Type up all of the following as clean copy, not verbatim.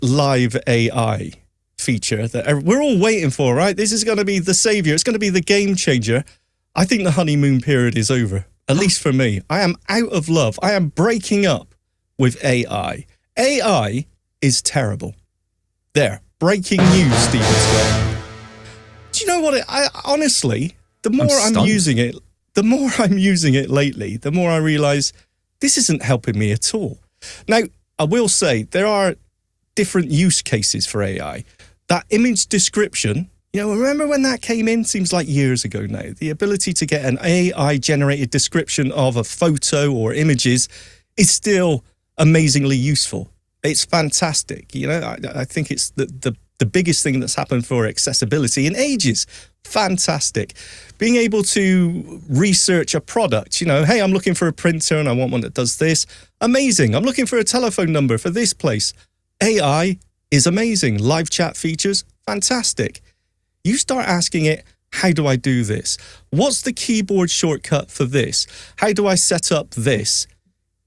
live AI feature that we're all waiting for, right? This is going to be the savior. It's going to be the game changer. I think the honeymoon period is over, at least for me. I am out of love. I am breaking up with AI. AI is terrible. There, breaking news, Stephen Scott. Do you know what? I honestly, the more I'm using it lately, the more I realize this isn't helping me at all. Now, I will say there are different use cases for AI. That image description, remember when that came in? Seems like years ago now. The ability to get an AI-generated description of a photo or images is still amazingly useful. It's fantastic. I think it's the biggest thing that's happened for accessibility in ages. Fantastic. Being able to research a product, hey, I'm looking for a printer and I want one that does this. Amazing. I'm looking for a telephone number for this place. AI is amazing. Live chat features, fantastic. You start asking it, how do I do this? What's the keyboard shortcut for this? How do I set up this?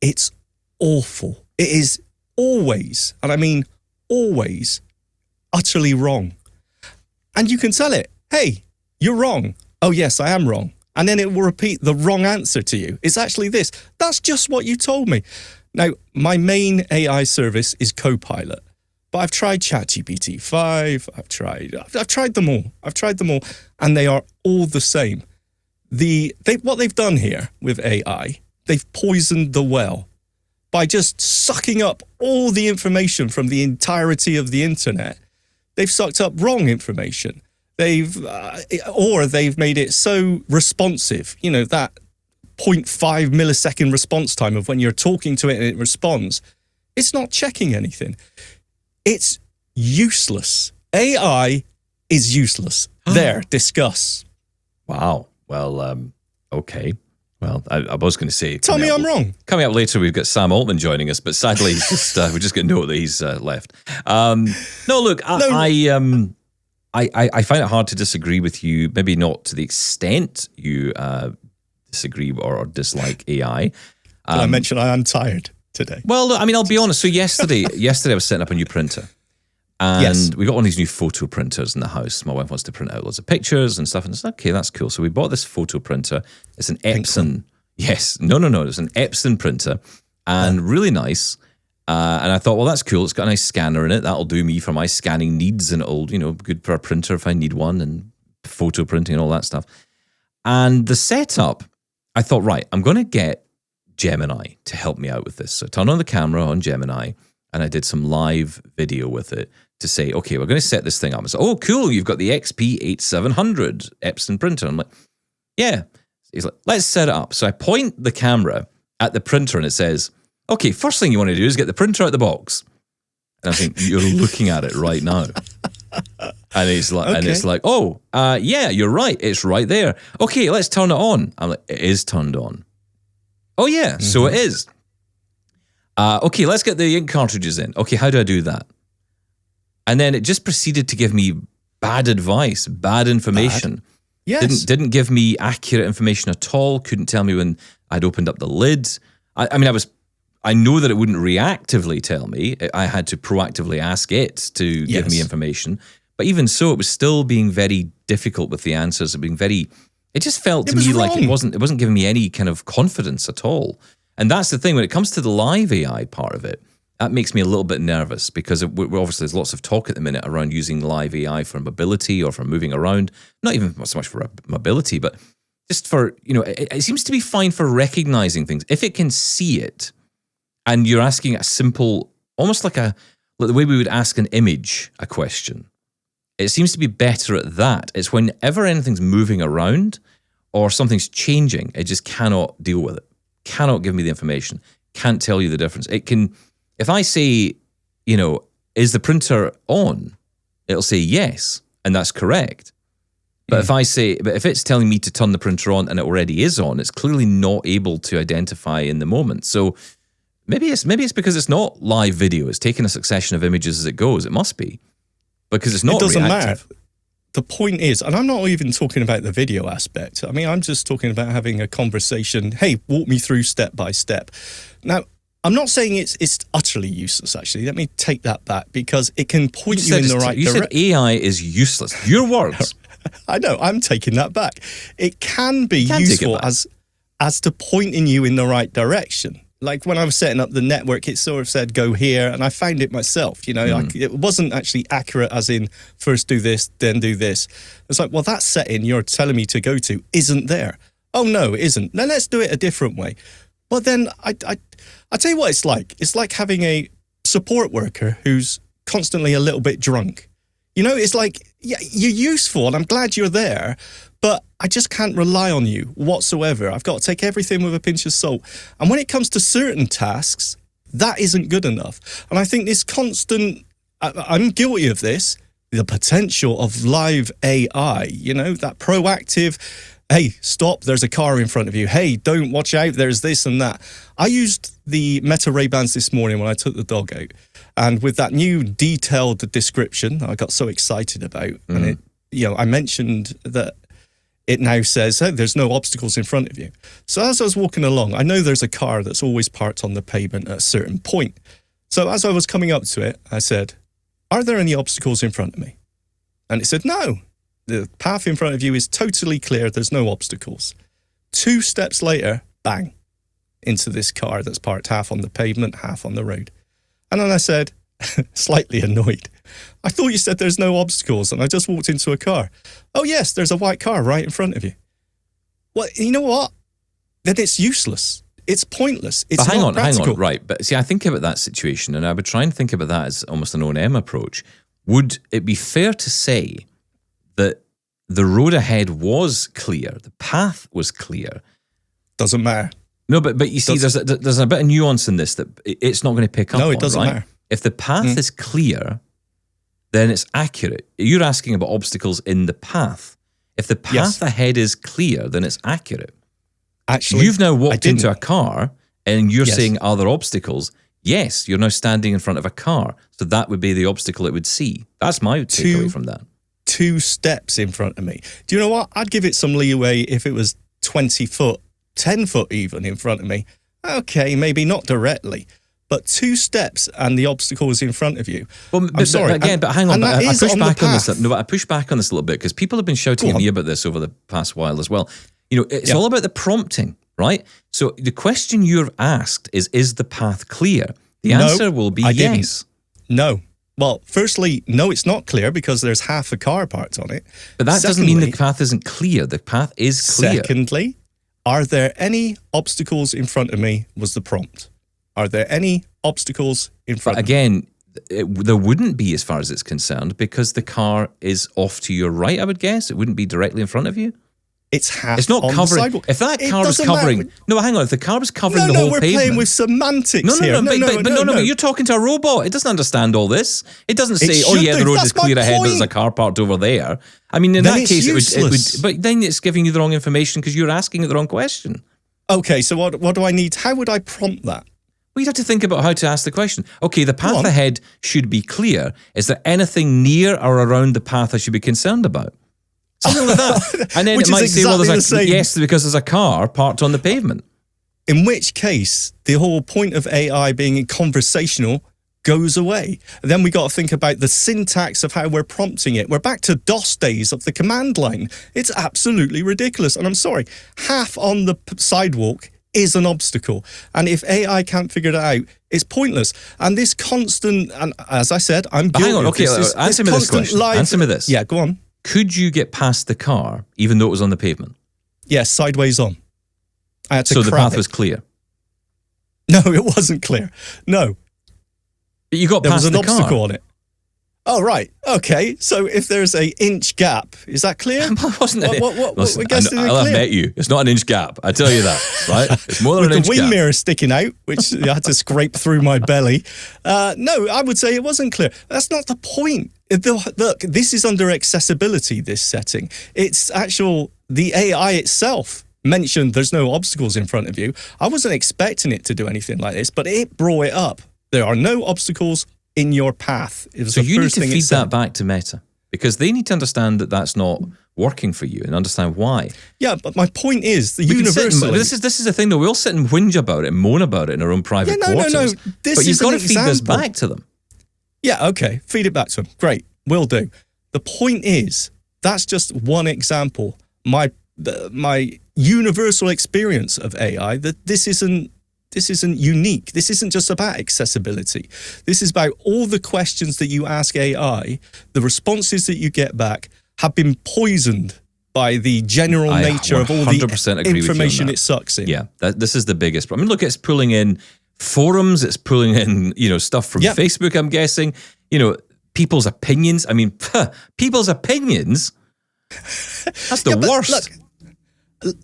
It's awful. It is always, and I mean always, utterly wrong. And you can tell it, hey, you're wrong. Oh, yes, I am wrong. And then it will repeat the wrong answer to you. It's actually this. That's just what you told me. Now, my main AI service is Copilot, but I've tried ChatGPT 5. I've tried them all. And they are all the same. What they've done here with AI, they've poisoned the well by just sucking up all the information from the entirety of the internet. They've sucked up wrong information. They've made it so responsive, that 0.5 millisecond response time of when you're talking to it and it responds. It's not checking anything. It's useless. AI is useless. There, discuss. Wow. Well, okay. Well, I was going to say... Tell me I'm wrong. Coming up later, we've got Sam Altman joining us, but sadly, we just got to note that he's left. No, look, I find it hard to disagree with you, maybe not to the extent you disagree or dislike AI. I mentioned I am tired today. Well, I mean, I'll be honest. So yesterday I was setting up a new printer. And we got one of these new photo printers in the house. My wife wants to print out loads of pictures and stuff. And it's okay, that's cool. So we bought this photo printer. It's an Epson. Yes. No. It's an Epson printer. And really nice. And I thought, well, that's cool. It's got a nice scanner in it. That'll do me for my scanning needs. And it'll, good for a printer if I need one. And photo printing and all that stuff. And the setup, I thought, right, I'm going to get Gemini to help me out with this. So I turned on the camera on Gemini. And I did some live video with it to say, okay, we're going to set this thing up. I said, oh, cool, you've got the XP8700 Epson printer. I'm like, yeah. He's like, let's set it up. So I point the camera at the printer and it says, okay, first thing you want to do is get the printer out the box. And I think, you're looking at it right now. And it's like, okay. And it's like, oh, yeah, you're right. It's right there. Okay, let's turn it on. I'm like, it is turned on. Oh, yeah, so it is. Okay, let's get the ink cartridges in. Okay, how do I do that? And then it just proceeded to give me bad advice, bad information. Yes. Didn't give me accurate information at all. Couldn't tell me when I'd opened up the lid. I know that it wouldn't reactively tell me. I had to proactively ask it to give me information. But even so, it was still being very difficult with the answers. It just felt to me like it wasn't giving me any kind of confidence at all. And that's the thing, when it comes to the live AI part of it, that makes me a little bit nervous because obviously there's lots of talk at the minute around using live AI for mobility or for moving around. Not even so much for mobility, but just for, it seems to be fine for recognizing things. If it can see it and you're asking a simple, almost like the way we would ask an image a question, it seems to be better at that. It's whenever anything's moving around or something's changing, it just cannot deal with it. Cannot give me the information, can't tell you the difference. It can, if I say, is the printer on? It'll say yes, and that's correct. But if it's telling me to turn the printer on and it already is on, it's clearly not able to identify in the moment. So maybe it's because it's not live video. It's taking a succession of images as it goes. It must be because it's not. It doesn't reactive. matter. The point is, and I'm not even talking about the video aspect. I mean, I'm just talking about having a conversation. Hey, walk me through step by step. Now, I'm not saying it's utterly useless, actually. Let me take that back, because it can point you in the right direction. You said AI is useless. Your words. I know, I'm taking that back. It can be useful as to pointing you in the right direction. Like when I was setting up the network, it sort of said, go here, and I found it myself. You know, it wasn't actually accurate as in first do this, then do this. It's like, well, that setting you're telling me to go to isn't there. Oh, no, it isn't. Then let's do it a different way. Well, then I tell you what it's like. It's like having a support worker who's constantly a little bit drunk. You know, it's like, yeah, you're useful and I'm glad you're there, but I just can't rely on you whatsoever. I've got to take everything with a pinch of salt. And when it comes to certain tasks, that isn't good enough. And I think this constant, I'm guilty of this, the potential of live AI, you know, that proactive, hey, stop, there's a car in front of you. Hey, don't, watch out, there's this and that. I used the Meta Ray-Bans this morning when I took the dog out. And with that new detailed description I got so excited about, and it, you know, I mentioned that it now says, hey, there's no obstacles in front of you. So as I was walking along, I know there's a car that's always parked on the pavement at a certain point. So as I was coming up to it, I said, are there any obstacles in front of me? And it said, no, the path in front of you is totally clear. There's no obstacles. 2 steps later, bang, into this car that's parked half on the pavement, half on the road. And then I said, slightly annoyed, I thought you said there's no obstacles and I just walked into a car. Oh, yes, there's a white car right in front of you. Well, you know what? Then it's useless. It's pointless. It's hang not practical. Hang on, right. But see, I think about that situation and I would try and think about that as almost an O&M approach. Would it be fair to say that the road ahead was clear, the path was clear? Doesn't matter. No, but you see, there's a bit of nuance in this that it's not going to pick up on, no, it doesn't matter. If the path is clear, then it's accurate. You're asking about obstacles in the path. If the path ahead is clear, then it's accurate. Actually, you've now walked into a car and you're saying, are there obstacles? Yes, you're now standing in front of a car. So that would be the obstacle it would see. That's my takeaway from that. 2 steps in front of me. Do you know what? I'd give it some leeway if it was 20 foot, 10 foot even in front of me. Okay, maybe not directly, but 2 steps and the obstacle is in front of you. Well, I'm sorry. But hang on. I push back on this. No, but I push back on this a little bit because people have been shouting at me about this over the past while as well. You know, it's all about the prompting, right? So the question you're asked is the path clear? The answer will be yes. No. Well, firstly, no, it's not clear because there's half a car parked on it. But that doesn't mean the path isn't clear. The path is clear. Secondly, are there any obstacles in front of me was the prompt. Are there any obstacles in front of me? Again, there wouldn't be as far as it's concerned because the car is off to your right, I would guess. It wouldn't be directly in front of you. It's half It's not on covering. the sidewalk. If that car was covering... Matter. No, hang on. If the car was covering the whole pavement... No, we're playing with semantics here. But you're talking to a robot. It doesn't understand all this. It doesn't say, the road is clear ahead, but there's a car parked over there. I mean, in that case, it would... But then it's giving you the wrong information because you're asking it the wrong question. Okay, so what do I need? How would I prompt that? Well, you'd have to think about how to ask the question. Okay, the path ahead should be clear. Is there anything near or around the path I should be concerned about? Something like that. And then it might say, well, yes, because there's a car parked on the pavement. In which case, the whole point of AI being conversational goes away. And then we got to think about the syntax of how we're prompting it. We're back to DOS days of the command line. It's absolutely ridiculous. And I'm sorry, half on the sidewalk is an obstacle. And if AI can't figure that out, it's pointless. And this constant, and as I said, I'm guilty hang on, okay, answer me this question. Answer me this. Yeah, go on. Could you get past the car even though it was on the pavement? Yes, sideways on. I had to so the path was clear? No, it wasn't clear. No. But you got past the car. There was an obstacle on it. Oh, right. Okay. So if there's an inch gap, is that clear? Wasn't it? Listen, I'll have met you. It's not an inch gap. I tell you that, right? It's more than an inch gap. With the wing mirror sticking out, which I had to scrape through my belly. No, I would say it wasn't clear. That's not the point. Look, this is under accessibility, this setting. It's the AI itself mentioned there's no obstacles in front of you. I wasn't expecting it to do anything like this, but it brought it up. There are no obstacles in your path. So you need to feed that back to Meta because they need to understand that that's not working for you and understand why. Yeah, but my point is, This is the thing though. We all sit and whinge about it and moan about it in our own private quarters. No. But you've got to feed this back to them. Yeah, okay. Feed it back to them. Great. Will do. The point is, that's just one example. My universal experience of AI, that this isn't unique. This isn't just about accessibility. This is about all the questions that you ask AI, the responses that you get back have been poisoned by the general nature of all the information it sucks in. Yeah, this is the biggest problem. I mean, look, it's pulling in forums, it's pulling in, stuff from Facebook, I'm guessing, people's opinions. I mean, people's opinions, that's the worst. Look,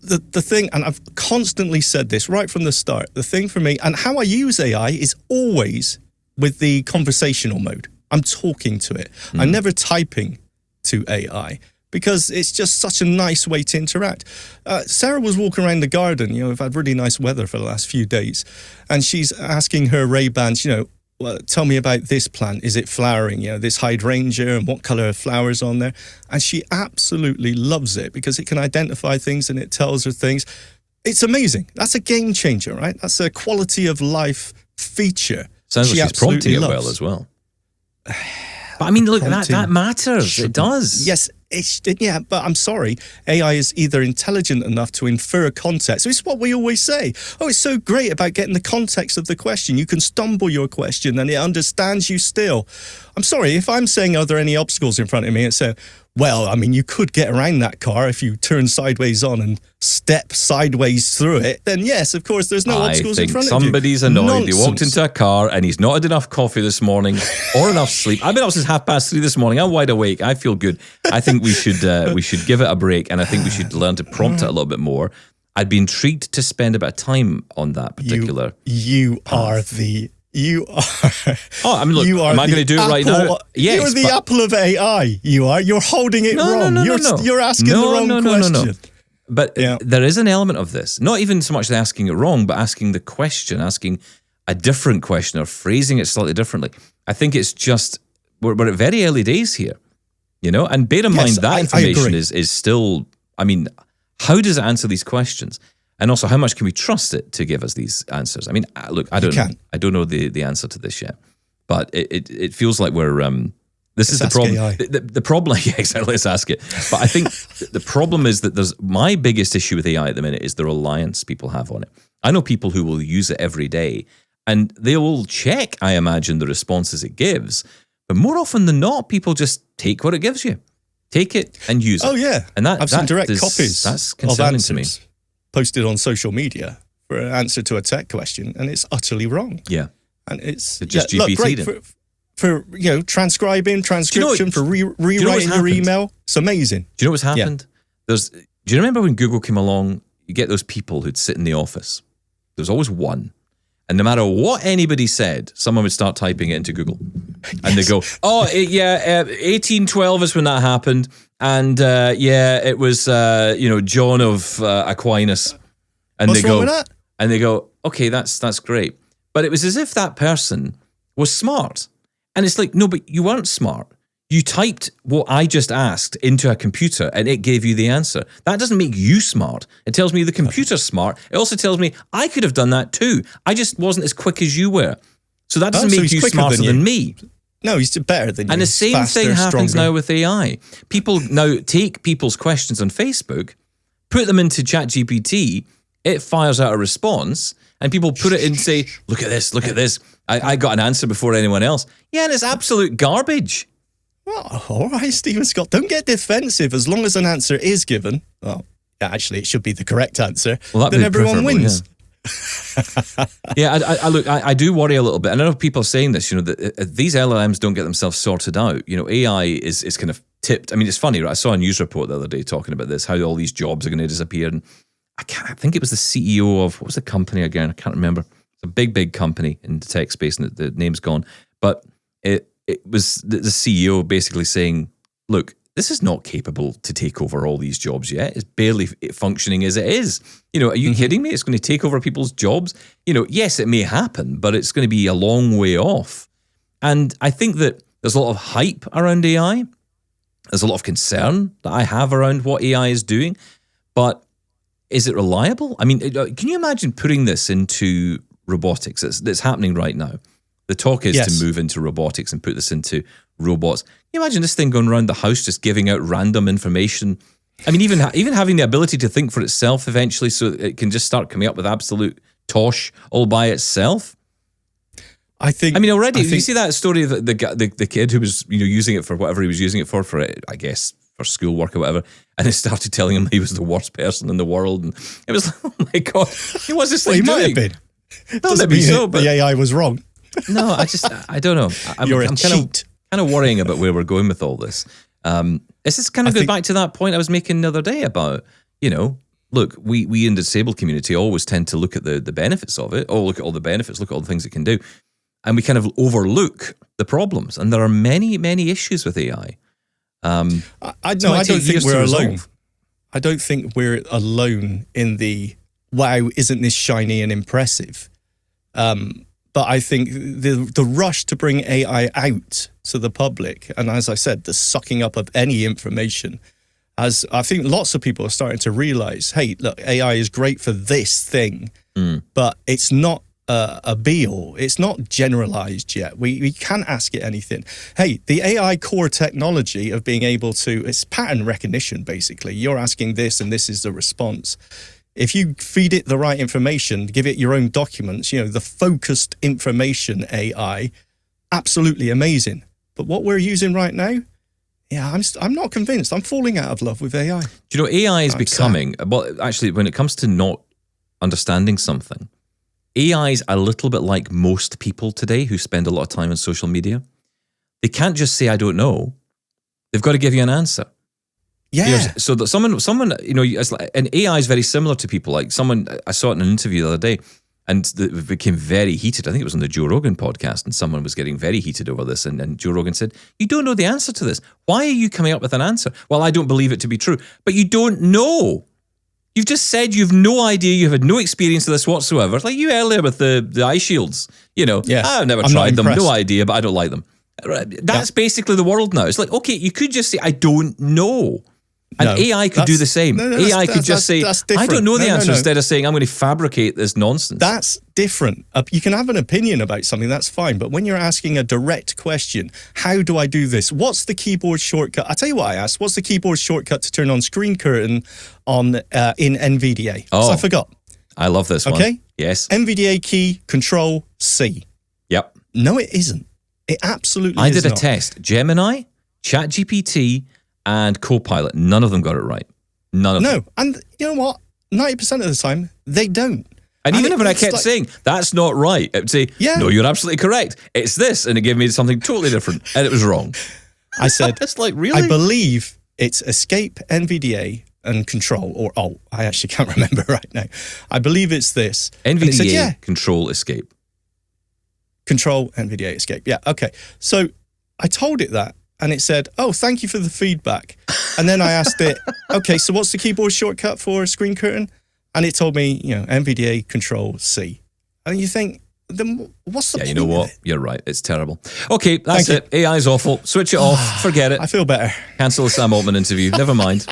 the thing, and I've constantly said this right from the start, the thing for me, and how I use AI is always with the conversational mode. I'm talking to it. I'm never typing to AI because it's just such a nice way to interact. Sarah was walking around the garden, we've had really nice weather for the last few days, and she's asking her Ray-Bans, well, tell me about this plant. Is it flowering? This hydrangea, and what color of flowers on there? And she absolutely loves it because it can identify things and it tells her things. It's amazing. That's a game changer, right? That's a quality of life feature. Sounds like she's prompting it well as well. But I mean, look, that matters. It does. Yes, but I'm sorry. AI is either intelligent enough to infer context. So it's what we always say. Oh, it's so great about getting the context of the question. You can stumble your question and it understands you still. I'm sorry, if I'm saying, are there any obstacles in front of me? It's saying, well, I mean, you could get around that car if you turn sideways on and step sideways through it. Then yes, of course, there's no obstacles in front of you. Somebody's annoyed. Nonsense. He walked into a car and he's not had enough coffee this morning or enough sleep. I've been up since 3:30 this morning. I'm wide awake. I feel good. I think we should give it a break, and I think we should learn to prompt it a little bit more. I'd be intrigued to spend a bit of time on that particular. You are. Oh, I mean, look, am I going to do it right now? Yes, you're the apple of AI. You are. You're holding it wrong. No. You're asking the wrong question. No. But there is an element of this. Not even so much the asking it wrong, but asking the question, asking a different question or phrasing it slightly differently. I think it's just, we're at very early days here, and bear in mind that information is still, I mean, how does it answer these questions? And also, how much can we trust it to give us these answers? I mean, look, I don't know the answer to this yet, but it feels like we're this is the problem. The problem, yeah, exactly. Let's ask it. But I think the problem is that my biggest issue with AI at the minute is the reliance people have on it. I know people who will use it every day, and they will check, I imagine, the responses it gives. But more often than not, people just take what it gives you, take it and use it. Oh yeah, and I've seen direct copies. That's concerning to me. Posted on social media for an answer to a tech question, and it's utterly wrong. Yeah, and it's just GPT great for transcribing, transcription, for rewriting your email. It's amazing. Do you know what's happened? Do you remember when Google came along? You get those people who'd sit in the office. There's always one, and no matter what anybody said, someone would start typing it into Google, and they go, 1812 is when that happened. And it was John of Aquinas, and What's wrong with that? And they go, okay, that's great, but it was as if that person was smart, and it's like, no, but you weren't smart. You typed what I just asked into a computer, and it gave you the answer. That doesn't make you smart. It tells me the computer's smart. It also tells me I could have done that too. I just wasn't as quick as you were. So that doesn't make you smarter than me. No, he's better than you. And the same thing happens now with AI. People now take people's questions on Facebook, put them into ChatGPT, it fires out a response, and people put it in and say, look at this. I got an answer before anyone else. Yeah, and it's absolute garbage. Well, all right, Stephen Scott, don't get defensive. As long as an answer is given, actually, it should be the correct answer, then everyone wins. Yeah. I do worry a little bit. And I know people are saying this, that these LLMs don't get themselves sorted out. AI is kind of tipped. I mean, it's funny, right? I saw a news report the other day talking about this, how all these jobs are going to disappear. And I think it was the CEO of, what was the company again? I can't remember. It's a big company in the tech space, and the name's gone. But it was the CEO basically saying, look, this is not capable to take over all these jobs yet. It's barely functioning as it is. Are you kidding me? It's going to take over people's jobs. Yes, it may happen, but it's going to be a long way off. And I think that there's a lot of hype around AI. There's a lot of concern that I have around what AI is doing, but is it reliable? I mean, can you imagine putting this into robotics? That's happening right now. The talk is to move into robotics and put this into robots. Can you imagine this thing going around the house just giving out random information? I mean, even having the ability to think for itself eventually, so it can just start coming up with absolute tosh all by itself. I mean, already you see that story of the kid who was using it for whatever he was using it for I guess for schoolwork or whatever, and it started telling him he was the worst person in the world, and it was like, oh my god, what's this thing doing? He might have been. Doesn't mean so, but the AI was wrong. No, I don't know. I'm kind of worrying about where we're going with all this. This is kind of goes back to that point I was making the other day about, look, we in the disabled community always tend to look at the benefits of it. Oh, look at all the benefits, look at all the things it can do. And we kind of overlook the problems. And there are many, many issues with AI. I don't think we're alone. I don't think we're alone in the, wow, isn't this shiny and impressive? But I think the rush to bring AI out to the public, and as I said, the sucking up of any information, as I think lots of people are starting to realize, hey, look, AI is great for this thing, but it's not a be-all. It's not generalized yet. We can't ask it anything. Hey, the AI core technology of being able to, it's pattern recognition, basically. You're asking this and this is the response. If you feed it the right information, give it your own documents, the focused information AI, absolutely amazing. But what we're using right now, I'm not convinced. I'm falling out of love with AI. Do you know, AI is becoming, well, actually, when it comes to not understanding something, AI is a little bit like most people today who spend a lot of time on social media. They can't just say, I don't know. They've got to give you an answer. Yeah. So that someone, it's like, and AI is very similar to people. Like someone, I saw it in an interview the other day, and it became very heated. I think it was on the Joe Rogan podcast, and someone was getting very heated over this. And Joe Rogan said, you don't know the answer to this. Why are you coming up with an answer? Well, I don't believe it to be true. But you don't know. You've just said you've no idea. You've had no experience of this whatsoever. It's like you earlier with the eye shields. I've never tried them. No idea, but I don't like them. That's basically the world now. It's like, okay, you could just say, I don't know. And AI could do the same. AI could just say, I don't know the answer, instead of saying, I'm going to fabricate this nonsense. That's different. You can have an opinion about something, that's fine. But when you're asking a direct question, how do I do this? What's the keyboard shortcut? I'll tell you what I asked. What's the keyboard shortcut to turn on screen curtain in NVDA? Oh, I forgot. I love this one. Okay? Yes. NVDA key, Control C. Yep. No, it isn't. It absolutely I is did a not. test. Gemini, ChatGPT, and Copilot. None of them got it right. None of them. No, and you know what? 90% of the time, they don't. And even when I kept saying, that's not right, it would say, no, you're absolutely correct. It's this. And it gave me something totally different. And it was wrong. I said, it's like, really? I believe it's Escape, NVDA, and Control. I actually can't remember right now. I believe it's this. NVDA, said, Control, Escape. Control, NVDA, Escape. Yeah, okay. So I told it that. And it said, oh, thank you for the feedback. And then I asked it, okay, so what's the keyboard shortcut for screen curtain? And it told me, NVDA Control C. And you think, then what's the point? You know what? You're right. It's terrible. Okay, that's it. AI is awful. Switch it off. Forget it. I feel better. Cancel the Sam Altman interview. Never mind.